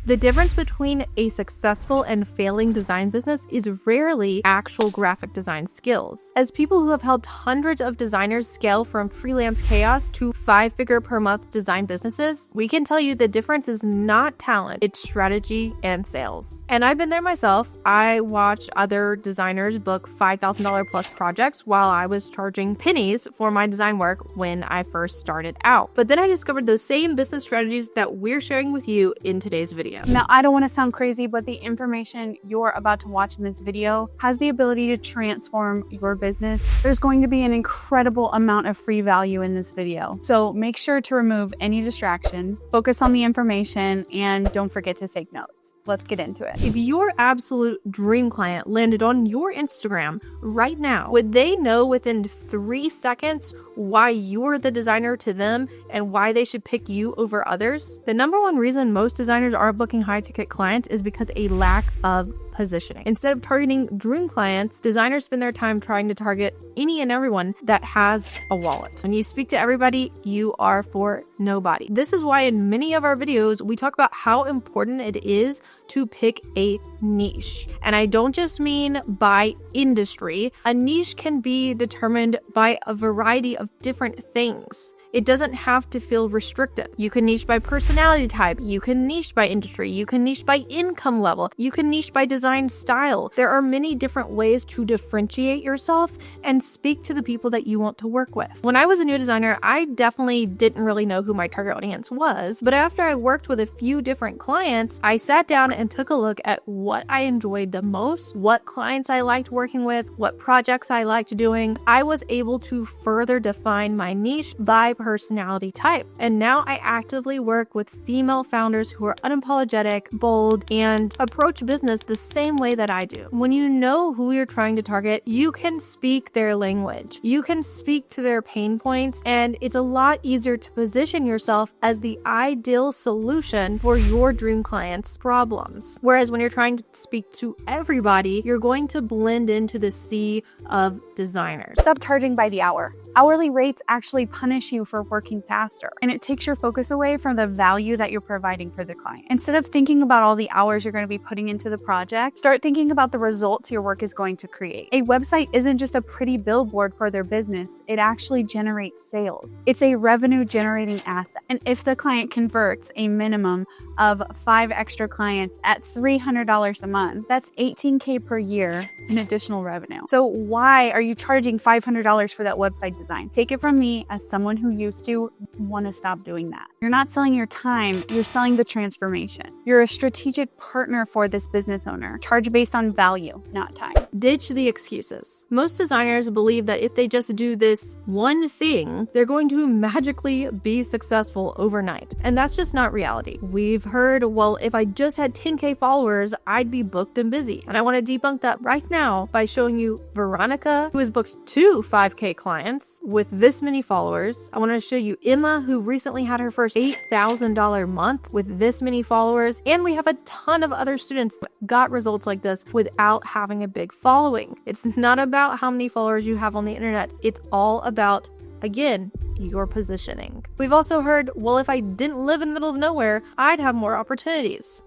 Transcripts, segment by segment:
The difference between a successful and failing design business is rarely actual graphic design skills. As people who have helped hundreds of designers scale from freelance chaos to 5-figure per month design businesses, we can tell you the difference is not talent, it's strategy and sales. And I've been there myself. I watched other designers book $5,000 plus projects while I was charging pennies for my design work when I first started out. But then I discovered the same business strategies that we're sharing with you in today's video. Now, I don't want to sound crazy, but the information you're about to watch in this video has the ability to transform your business. There's going to be an incredible amount of free value in this video. So make sure to remove any distractions, focus on the information, and don't forget to take notes. Let's get into it. If your absolute dream client landed on your Instagram right now, would they know within 3 seconds why you're the designer to them and why they should pick you over others? The number one reason most designers aren't booking high-ticket clients is because a lack of positioning. Instead of targeting dream clients, designers spend their time trying to target any and everyone that has a wallet. When you speak to everybody, you are for nobody. This is why in many of our videos, we talk about how important it is to pick a niche. And I don't just mean by industry. A niche can be determined by a variety of different things. It doesn't have to feel restrictive. You can niche by personality type, you can niche by industry, you can niche by income level, you can niche by design style. There are many different ways to differentiate yourself and speak to the people that you want to work with. When I was a new designer, I definitely didn't really know who my target audience was, but after I worked with a few different clients, I sat down and took a look at what I enjoyed the most, what clients I liked working with, what projects I liked doing. I was able to further define my niche by personality type. And now I actively work with female founders who are unapologetic, bold, and approach business the same way that I do. When you know who you're trying to target, you can speak their language. You can speak to their pain points, and it's a lot easier to position yourself as the ideal solution for your dream clients' problems. Whereas when you're trying to speak to everybody, you're going to blend into the sea of designers. Stop charging by the hour. Hourly rates actually punish you for working faster, and it takes your focus away from the value that you're providing for the client. Instead of thinking about all the hours you're going to be putting into the project, start thinking about the results your work is going to create. A website isn't just a pretty billboard for their business, it actually generates sales. It's a revenue generating asset. And if the client converts a minimum of 5 extra clients at $300 a month, that's $18K per year in additional revenue. So why are you charging $500 for that website design? Take it from me as someone who used to want to stop doing that. You're not selling your time, you're selling the transformation. You're a strategic partner for this business owner. Charge based on value, not time. Ditch the excuses. Most designers believe that if they just do this one thing, they're going to magically be successful overnight. And that's just not reality. We've heard, well, if I just had 10K followers, I'd be booked and busy. And I want to debunk that right now by showing you Veronica, who has booked 2 5K clients with this many followers. I want to show you Emma, who recently had her first $8,000 month with this many followers. And we have a ton of other students that got results like this without having a big following. It's not about how many followers you have on the internet. It's all about, again, your positioning. We've also heard, well, if I didn't live in the middle of nowhere, I'd have more opportunities.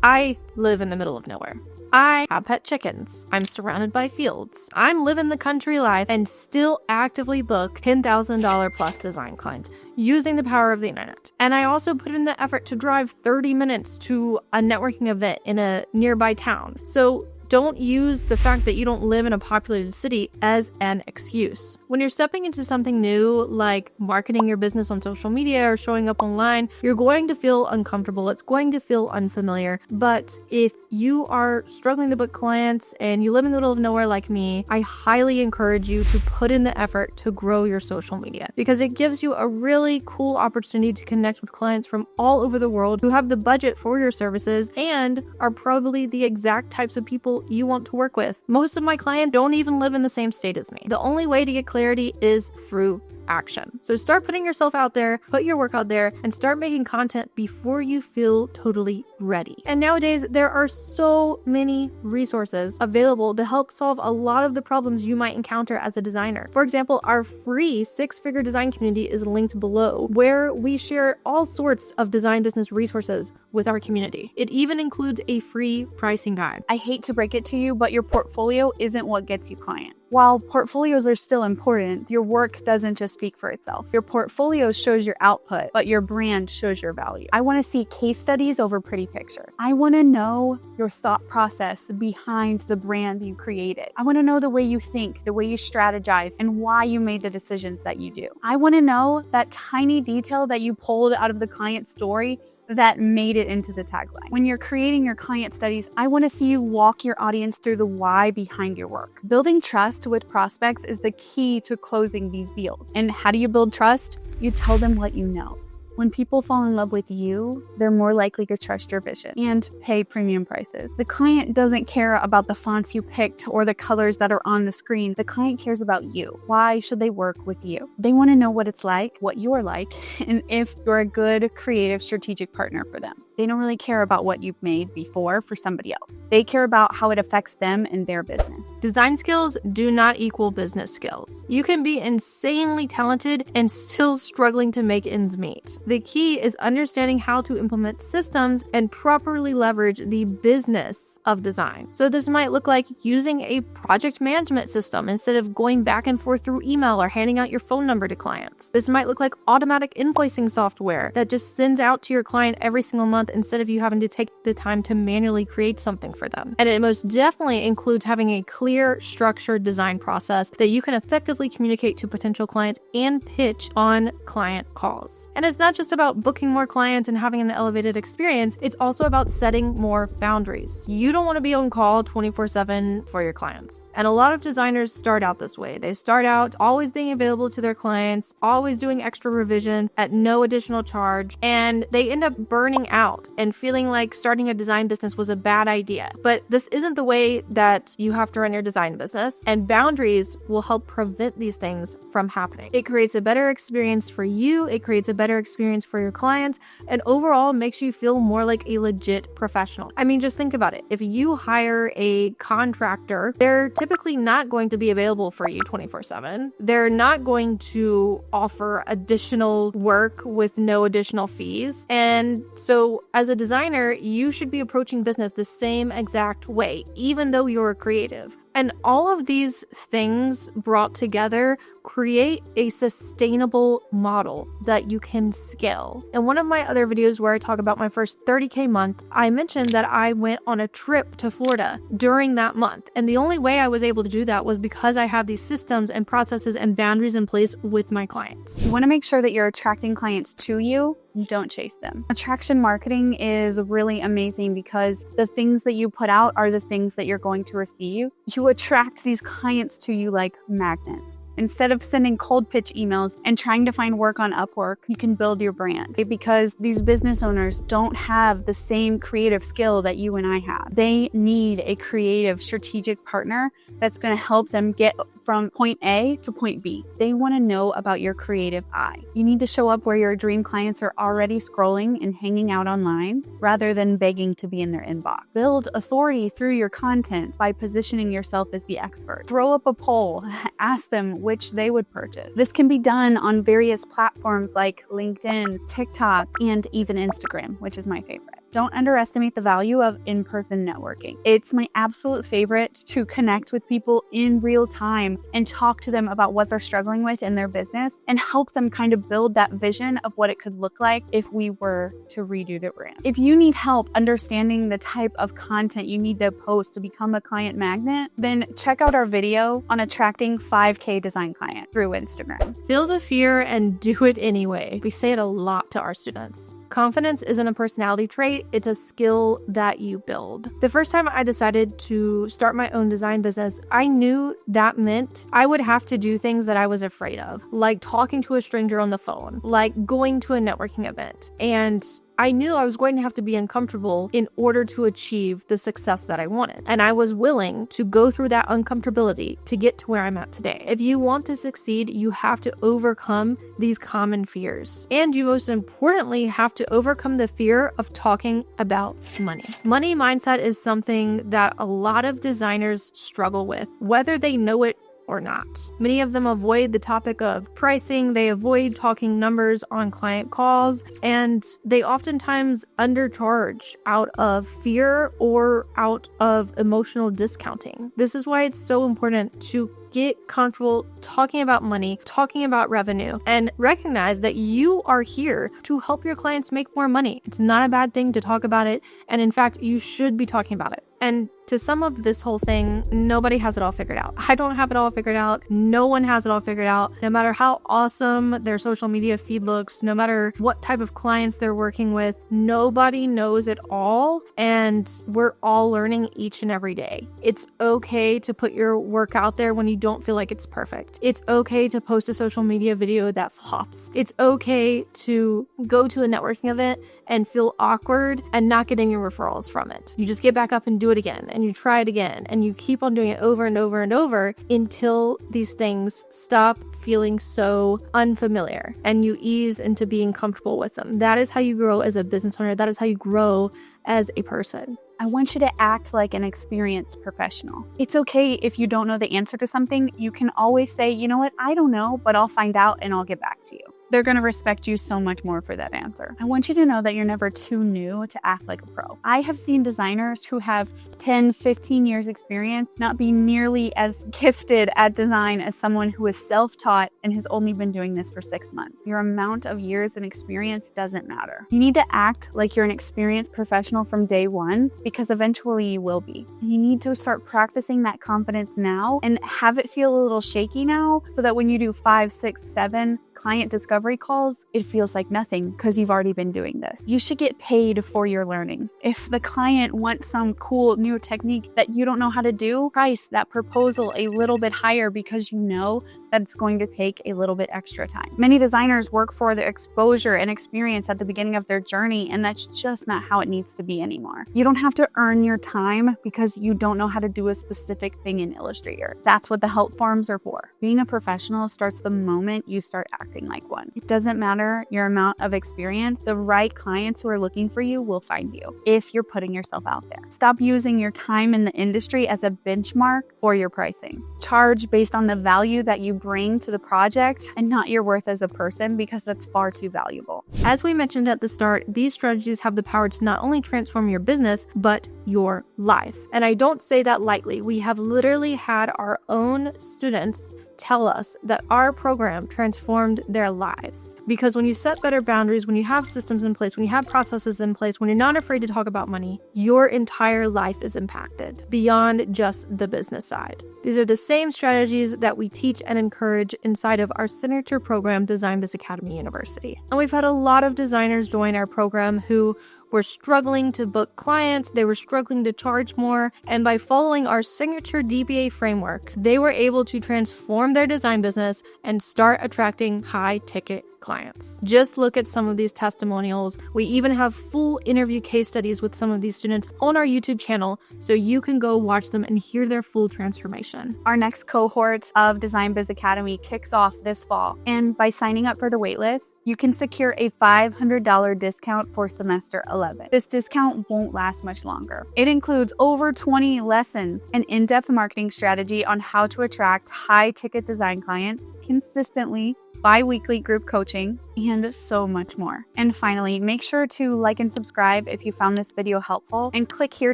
I live in the middle of nowhere. I have pet chickens. I'm surrounded by fields. I'm living the country life and still actively book $10,000 plus design clients using the power of the internet. And I also put in the effort to drive 30 minutes to a networking event in a nearby town. So don't use the fact that you don't live in a populated city as an excuse. When you're stepping into something new, like marketing your business on social media or showing up online, you're going to feel uncomfortable. It's going to feel unfamiliar. But if you are struggling to book clients and you live in the middle of nowhere like me, I highly encourage you to put in the effort to grow your social media, because it gives you a really cool opportunity to connect with clients from all over the world who have the budget for your services and are probably the exact types of people you want to work with. Most of my clients don't even live in the same state as me. The only way to get clarity is through action. So start putting yourself out there, put your work out there, and start making content before you feel totally ready. And nowadays, there are so many resources available to help solve a lot of the problems you might encounter as a designer. For example, our free 6-figure design community is linked below, where we share all sorts of design business resources with our community. It even includes a free pricing guide. I hate to break it to you, but your portfolio isn't what gets you clients. While portfolios are still important, your work doesn't just speak for itself. Your portfolio shows your output, but your brand shows your value. I want to see case studies over pretty pictures. I want to know your thought process behind the brand you created. I want to know the way you think, the way you strategize, and why you made the decisions that you do. I want to know that tiny detail that you pulled out of the client's story that made it into the tagline. When you're creating your client studies, I want to see you walk your audience through the why behind your work. Building trust with prospects is the key to closing these deals. And how do you build trust? You tell them what you know. When people fall in love with you, they're more likely to trust your vision and pay premium prices. The client doesn't care about the fonts you picked or the colors that are on the screen. The client cares about you. Why should they work with you? They want to know what it's like, what you're like, and if you're a good, creative, strategic partner for them. They don't really care about what you've made before for somebody else. They care about how it affects them and their business. Design skills do not equal business skills. You can be insanely talented and still struggling to make ends meet. The key is understanding how to implement systems and properly leverage the business of design. So this might look like using a project management system instead of going back and forth through email or handing out your phone number to clients. This might look like automatic invoicing software that just sends out to your client every single month instead of you having to take the time to manually create something for them. And it most definitely includes having a clear, structured design process that you can effectively communicate to potential clients and pitch on client calls. And it's not just about booking more clients and having an elevated experience, it's also about setting more boundaries. You don't want to be on call 24/7 for your clients. And a lot of designers start out this way. They start out always being available to their clients, always doing extra revision at no additional charge, and they end up burning out and feeling like starting a design business was a bad idea. But this isn't the way that you have to run your design business, and boundaries will help prevent these things from happening. It creates a better experience for you, it creates a better experience for your clients, and overall makes you feel more like a legit professional. I mean, just think about it. If you hire a contractor, they're typically not going to be available for you 24/7. They're not going to offer additional work with no additional fees. And so as a designer, you should be approaching business the same exact way, even though you're creative. And all of these things brought together create a sustainable model that you can scale. In one of my other videos where I talk about my first 30K month, I mentioned that I went on a trip to Florida during that month. And the only way I was able to do that was because I have these systems and processes and boundaries in place with my clients. You want to make sure that you're attracting clients to you. Don't chase them. Attraction marketing is really amazing because the things that you put out are the things that you're going to receive. You attract these clients to you like magnets. Instead of sending cold pitch emails and trying to find work on Upwork, you can build your brand because these business owners don't have the same creative skill that you and I have. They need a creative, strategic partner that's going to help them get from point A to point B. They want to know about your creative eye. You need to show up where your dream clients are already scrolling and hanging out online rather than begging to be in their inbox. Build authority through your content by positioning yourself as the expert. Throw up a poll, ask them which they would purchase. This can be done on various platforms like LinkedIn, TikTok, and even Instagram, which is my favorite. Don't underestimate the value of in-person networking. It's my absolute favorite to connect with people in real time and talk to them about what they're struggling with in their business and help them kind of build that vision of what it could look like if we were to redo the brand. If you need help understanding the type of content you need to post to become a client magnet, then check out our video on attracting 5K design client through Instagram. Feel the fear and do it anyway. We say it a lot to our students. Confidence isn't a personality trait, it's a skill that you build. The first time I decided to start my own design business, I knew that meant I would have to do things that I was afraid of, like talking to a stranger on the phone, like going to a networking event. And I knew I was going to have to be uncomfortable in order to achieve the success that I wanted. And I was willing to go through that uncomfortability to get to where I'm at today. If you want to succeed, you have to overcome these common fears. And you most importantly have to overcome the fear of talking about money. Money mindset is something that a lot of designers struggle with, whether they know it or not. Many of them avoid the topic of pricing, they avoid talking numbers on client calls, and they oftentimes undercharge out of fear or out of emotional discounting. This is why it's so important to get comfortable talking about money, talking about revenue, and recognize that you are here to help your clients make more money. It's not a bad thing to talk about it, and in fact, you should be talking about it. And to sum up this whole thing, nobody has it all figured out. I don't have it all figured out. No one has it all figured out. No matter how awesome their social media feed looks, no matter what type of clients they're working with, nobody knows it all. And we're all learning each and every day. It's okay to put your work out there when you don't feel like it's perfect. It's okay to post a social media video that flops. It's okay to go to a networking event and feel awkward and not get any referrals from it. You just get back up and do it again, and you try it again, and you keep on doing it over and over and over until these things stop feeling so unfamiliar and you ease into being comfortable with them. That is how you grow as a business owner. That is how you grow as a person. I want you to act like an experienced professional. It's okay if you don't know the answer to something. You can always say, you know what, I don't know, but I'll find out and I'll get back to you. They're going to respect you so much more for that answer. I want you to know that you're never too new to act like a pro. I have seen designers who have 10, 15 years experience not be nearly as gifted at design as someone who is self-taught and has only been doing this for 6 months. Your amount of years and experience doesn't matter. You need to act like you're an experienced professional from day one, because eventually you will be. You need to start practicing that confidence now and have it feel a little shaky now, so that when you do 5, 6, 7 client discovery calls, it feels like nothing because you've already been doing this. You should get paid for your learning. If the client wants some cool new technique that you don't know how to do, price that proposal a little bit higher because you know that it's going to take a little bit extra time. Many designers work for the exposure and experience at the beginning of their journey, and that's just not how it needs to be anymore. You don't have to earn your time because you don't know how to do a specific thing in Illustrator. That's what the help forms are for. Being a professional starts the moment you start acting like one. It doesn't matter your amount of experience. The right clients who are looking for you will find you if you're putting yourself out there. Stop using your time in the industry as a benchmark for your pricing. Charge based on the value that you bring to the project and not your worth as a person, because that's far too valuable. As we mentioned at the start, these strategies have the power to not only transform your business, but your life. And I don't say that lightly. We have literally had our own students tell us that our program transformed their lives. Because when you set better boundaries, when you have systems in place, when you have processes in place, when you're not afraid to talk about money, your entire life is impacted beyond just the business side. These are the same strategies that we teach and encourage inside of our signature program, Design Biz Academy University. And we've had a lot of designers join our program who were struggling to book clients, they were struggling to charge more, and by following our signature DBA framework, they were able to transform their design business and start attracting high-ticket clients. Just look at some of these testimonials. We even have full interview case studies with some of these students on our YouTube channel, so you can go watch them and hear their full transformation. Our next cohort of Design Biz Academy kicks off this fall, and by signing up for the waitlist, you can secure a $500 discount for semester 11. This discount won't last much longer. It includes over 20 lessons, an in-depth marketing strategy on how to attract high-ticket design clients consistently, bi-weekly group coaching, and so much more. And finally, make sure to like and subscribe if you found this video helpful, and click here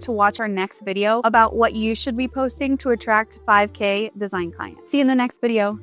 to watch our next video about what you should be posting to attract 5K design clients. See you in the next video.